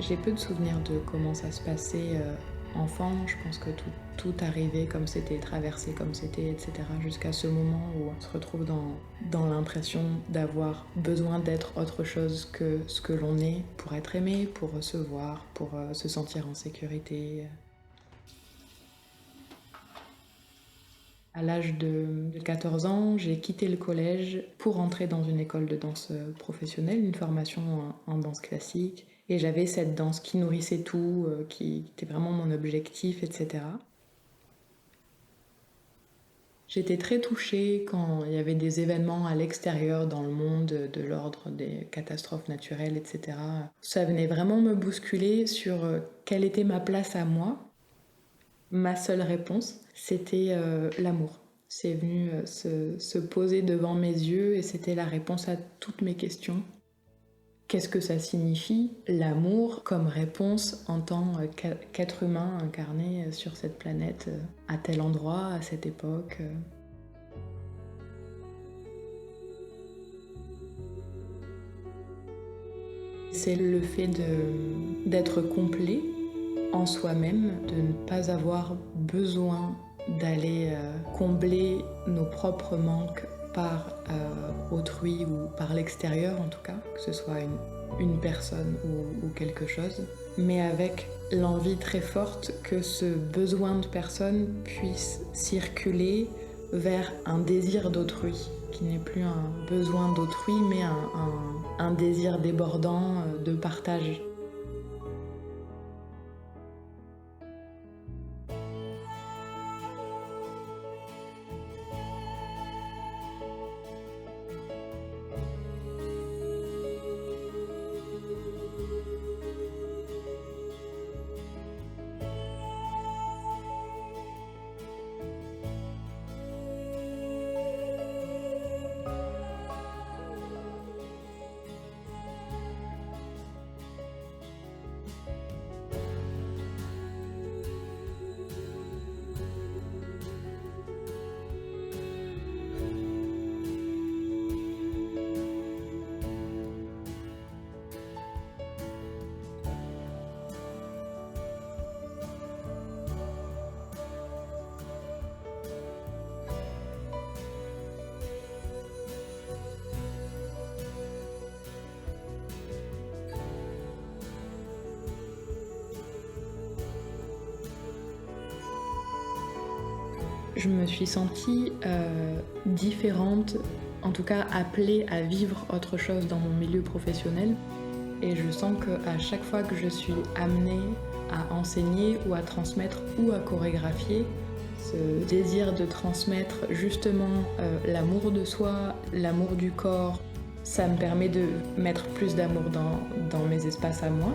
J'ai peu de souvenirs de comment ça se passait enfant. Je pense que tout arrivait comme c'était, traversé comme c'était, etc. Jusqu'à ce moment où on se retrouve dans l'impression d'avoir besoin d'être autre chose que ce que l'on est pour être aimé, pour recevoir, pour se sentir en sécurité. À l'âge de 14 ans, j'ai quitté le collège pour entrer dans une école de danse professionnelle, une formation en danse classique. Et j'avais cette danse qui nourrissait tout, qui était vraiment mon objectif, etc. J'étais très touchée quand il y avait des événements à l'extérieur dans le monde de l'ordre des catastrophes naturelles, etc. Ça venait vraiment me bousculer sur quelle était ma place à moi. Ma seule réponse, c'était l'amour. C'est venu se poser devant mes yeux et c'était la réponse à toutes mes questions. Qu'est-ce que ça signifie, l'amour, comme réponse en tant qu'être humain incarné sur cette planète, à tel endroit, à cette époque C'est le fait d'être complet en soi-même, de ne pas avoir besoin d'aller combler nos propres manques par autrui ou par l'extérieur en tout cas, que ce soit une personne ou quelque chose, mais avec l'envie très forte que ce besoin de personne puisse circuler vers un désir d'autrui, qui n'est plus un besoin d'autrui, mais un désir débordant de partage. Je me suis sentie différente, en tout cas appelée à vivre autre chose dans mon milieu professionnel. Et je sens qu'à chaque fois que je suis amenée à enseigner ou à transmettre ou à chorégraphier, ce désir de transmettre justement l'amour de soi, l'amour du corps, ça me permet de mettre plus d'amour dans mes espaces à moi.